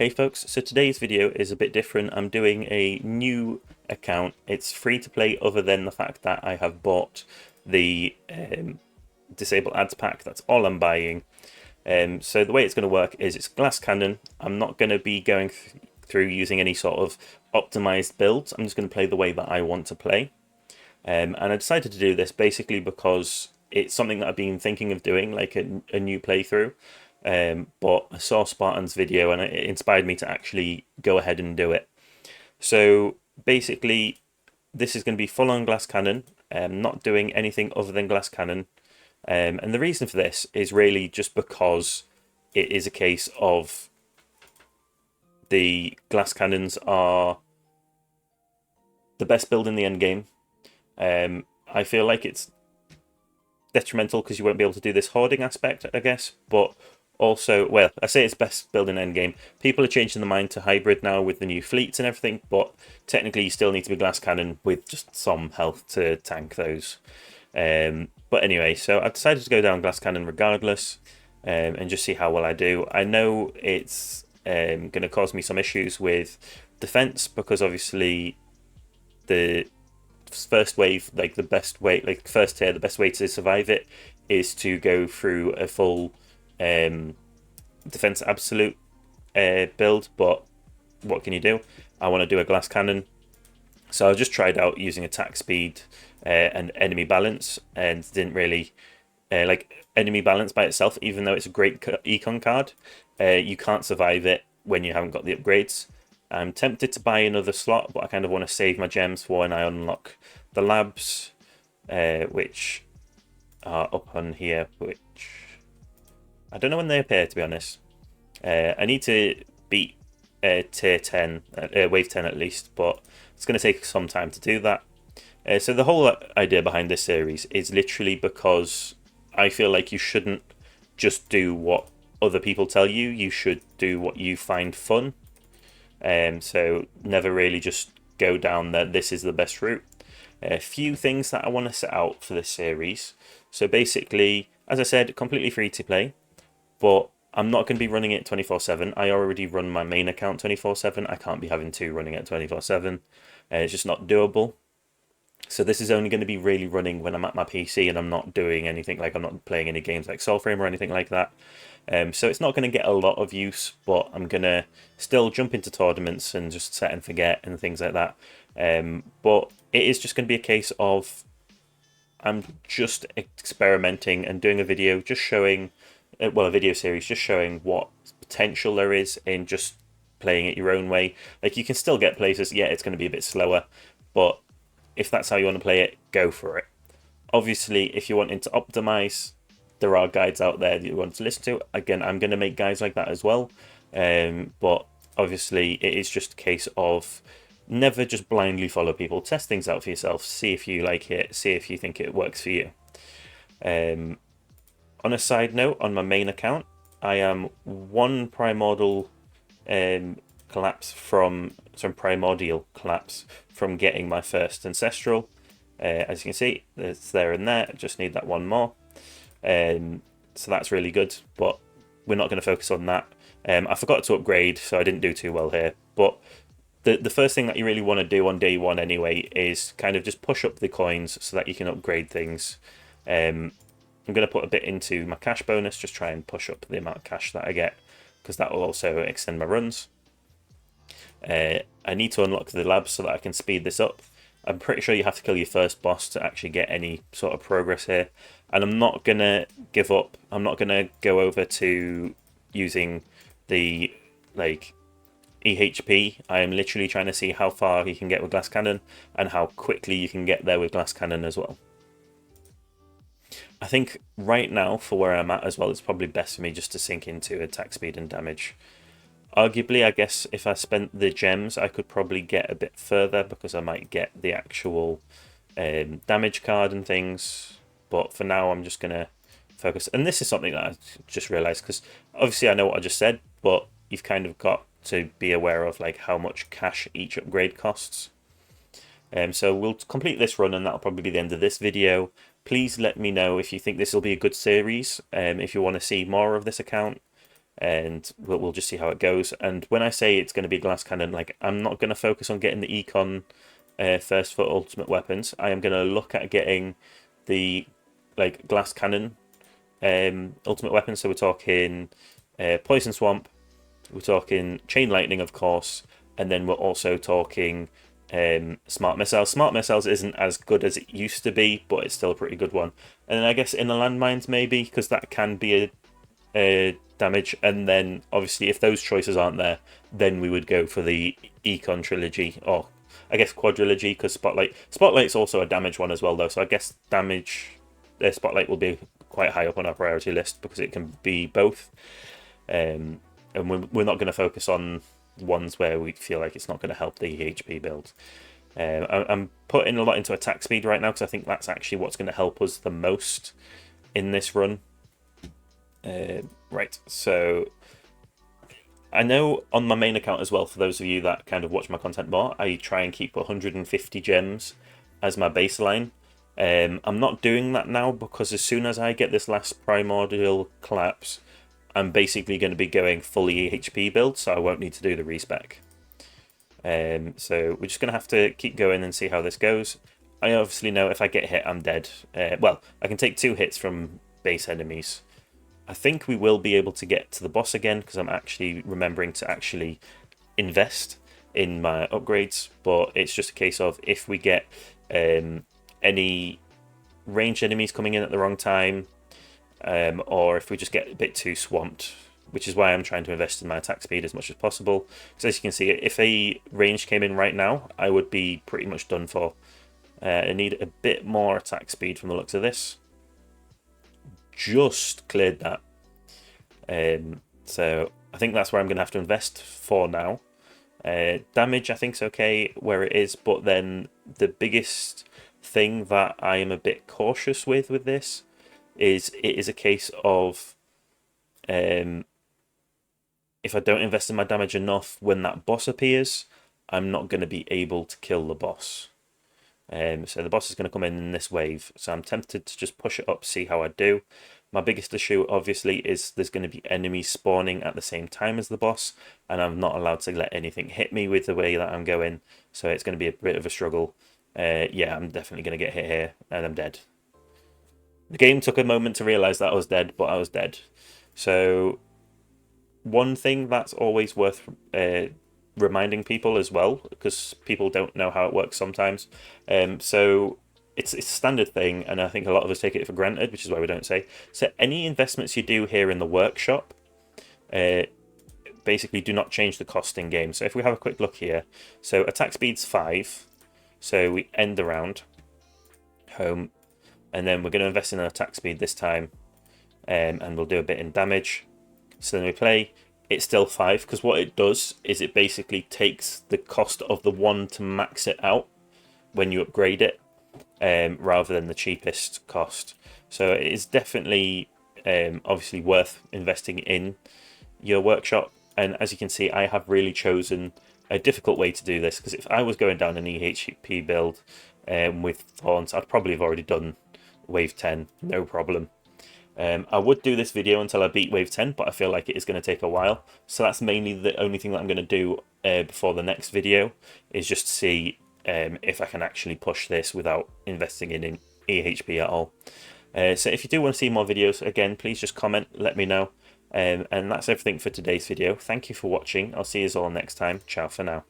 Hey folks, so today's video is a bit different. I'm doing a new account. It's free to play other than the fact that I have bought the Disable Ads pack. That's all I'm buying. So the way it's going to work is it's Glass Cannon. I'm not going to be going through using any sort of optimized builds. I'm just going to play the way that I want to play. And I decided to do this basically because it's something that I've been thinking of doing, like a new playthrough. But I saw Spartan's video and it inspired me to actually go ahead and do it. So basically, this is going to be full on Glass Cannon, not doing anything other than Glass Cannon. And the reason for this is really just because it is a case of the Glass Cannons are the best build in the end game. I feel like it's detrimental because you won't be able to do this hoarding aspect, I guess, but also, well, I say it's best build in endgame. People are changing their mind to hybrid now with the new fleets and everything, but technically you still need to be glass cannon with just some health to tank those. But anyway, so I've decided to go down glass cannon regardless, and just see how well I do. I know it's going to cause me some issues with defense because obviously the first wave, like the best way, like first tier, the best way to survive it is to go through a full defense absolute build. But what can you do? I want to do a glass cannon, so I just tried out using attack speed and enemy balance, and didn't really like enemy balance by itself. Even though it's a great econ card, you can't survive it when you haven't got the upgrades. I'm tempted to buy another slot, but I kind of want to save my gems for when I unlock the labs, which are up on here, which I don't know when they appear, to be honest. I need to beat tier 10, wave 10 at least, but it's going to take some time to do that. So the whole idea behind this series is literally because I feel like you shouldn't just do what other people tell you. You should do what you find fun. So never really just go down that this is the best route. A few things that I want to set out for this series. So basically, as I said, completely free to play, but I'm not going to be running it 24/7. I already run my main account 24/7. I can't be having two running it 24/7. It's just not doable. So this is only going to be really running when I'm at my PC and I'm not doing anything, like I'm not playing any games like Soulframe or anything like that. So it's not going to get a lot of use, but I'm going to still jump into tournaments and just set and forget and things like that. But it is just going to be a case of I'm just experimenting and doing a video just showing, well, a video series just showing what potential there is in just playing it your own way. Like you can still get places, yeah, it's going to be a bit slower, but if that's how you want to play it, go for it. Obviously, if you're wanting to optimize, there are guides out there that you want to listen to. Again, I'm going to make guides like that as well. But obviously, it is just a case of never just blindly follow people. Test things out for yourself. See if you like it. See if you think it works for you. On a side note, on my main account, I am one primordial collapse from some primordial collapse from getting my first ancestral. As you can see, it's there and there. I just need that one more. So that's really good, but we're not going to focus on that. I forgot to upgrade, so I didn't do too well here. But the first thing that you really want to do on day one anyway is kind of just push up the coins so that you can upgrade things. I'm going to put a bit into my cash bonus, just try and push up the amount of cash that I get, because that will also extend my runs. I need to unlock the labs so that I can speed this up. I'm pretty sure you have to kill your first boss to actually get any sort of progress here. And I'm not going to give up. I'm not going to go over to using the like EHP. I am literally trying to see how far you can get with Glass Cannon and how quickly you can get there with Glass Cannon as well. I think right now, for where I'm at as well, it's probably best for me just to sink into attack speed and damage. Arguably, I guess if I spent the gems, I could probably get a bit further because I might get the actual damage card and things. But for now, I'm just going to focus. And this is something that I just realised, because obviously I know what I just said, but you've kind of got to be aware of like how much cash each upgrade costs. So we'll complete this run and that'll probably be the end of this video. Please let me know if you think this will be a good series, if you want to see more of this account. and we'll just see how it goes. And when I say it's going to be glass cannon, like, I'm not going to focus on getting the econ first for ultimate weapons. I am going to look at getting the like glass cannon ultimate weapons. So we're talking poison swamp, we're talking chain lightning, of course, and then we're also talking smart missiles. Smart missiles isn't as good as it used to be, but it's still a pretty good one. And then I guess in the landmines maybe, because that can be a damage. And then obviously if those choices aren't there, then we would go for the econ trilogy, or I guess quadrilogy, because Spotlight's also a damage one as well though, so I guess damage Spotlight will be quite high up on our priority list because it can be both. And we're not going to focus on ones where we feel like it's not going to help the HP build. I'm putting a lot into attack speed right now because I think that's actually what's going to help us the most in this run. Right, so I know on my main account as well, for those of you that kind of watch my content more, I try and keep 150 gems as my baseline. I'm not doing that now because as soon as I get this last primordial collapse, I'm basically going to be going fully HP build, so I won't need to do the respec. So we're just going to have to keep going and see how this goes. I obviously know if I get hit, I'm dead. Well, I can take 2 hits from base enemies. I think we will be able to get to the boss again because I'm actually remembering to actually invest in my upgrades, but it's just a case of if we get any ranged enemies coming in at the wrong time, or if we just get a bit too swamped, which is why I'm trying to invest in my attack speed as much as possible. Because as you can see, if a range came in right now, I would be pretty much done for. I need a bit more attack speed from the looks of this. Just cleared that. So I think that's where I'm going to have to invest for now. Damage I think's okay where it is, but then the biggest thing that I am a bit cautious with this is it is a case of if I don't invest in my damage enough when that boss appears, I'm not going to be able to kill the boss. So the boss is going to come in this wave, so I'm tempted to just push it up, see how I do. My biggest issue obviously is there's going to be enemies spawning at the same time as the boss, and I'm not allowed to let anything hit me with the way that I'm going, so it's going to be a bit of a struggle. Yeah, I'm definitely going to get hit here, and I'm dead. The game took a moment to realise that I was dead, but I was dead. So one thing that's always worth reminding people as well, because people don't know how it works sometimes. So it's a standard thing, and I think a lot of us take it for granted, which is why we don't say. So any investments you do here in the workshop basically do not change the cost in game. So if we have a quick look here, so attack speed's 5, so we end the round, home, and then we're going to invest in an attack speed this time, and we'll do a bit in damage. So then we play, it's still 5, because what it does is it basically takes the cost of the 1 to max it out when you upgrade it, rather than the cheapest cost. So it is definitely obviously worth investing in your workshop. And as you can see, I have really chosen a difficult way to do this, because if I was going down an EHP build with Thorns, I'd probably have already done wave 10, no problem. I would do this video until I beat wave 10, but I feel like it is going to take a while. So that's mainly the only thing that I'm going to do before the next video, is just to see if I can actually push this without investing in EHP at all. So if you do want to see more videos, again, please just comment, let me know. And that's everything for today's video. Thank you for watching. I'll see you all next time. Ciao for now.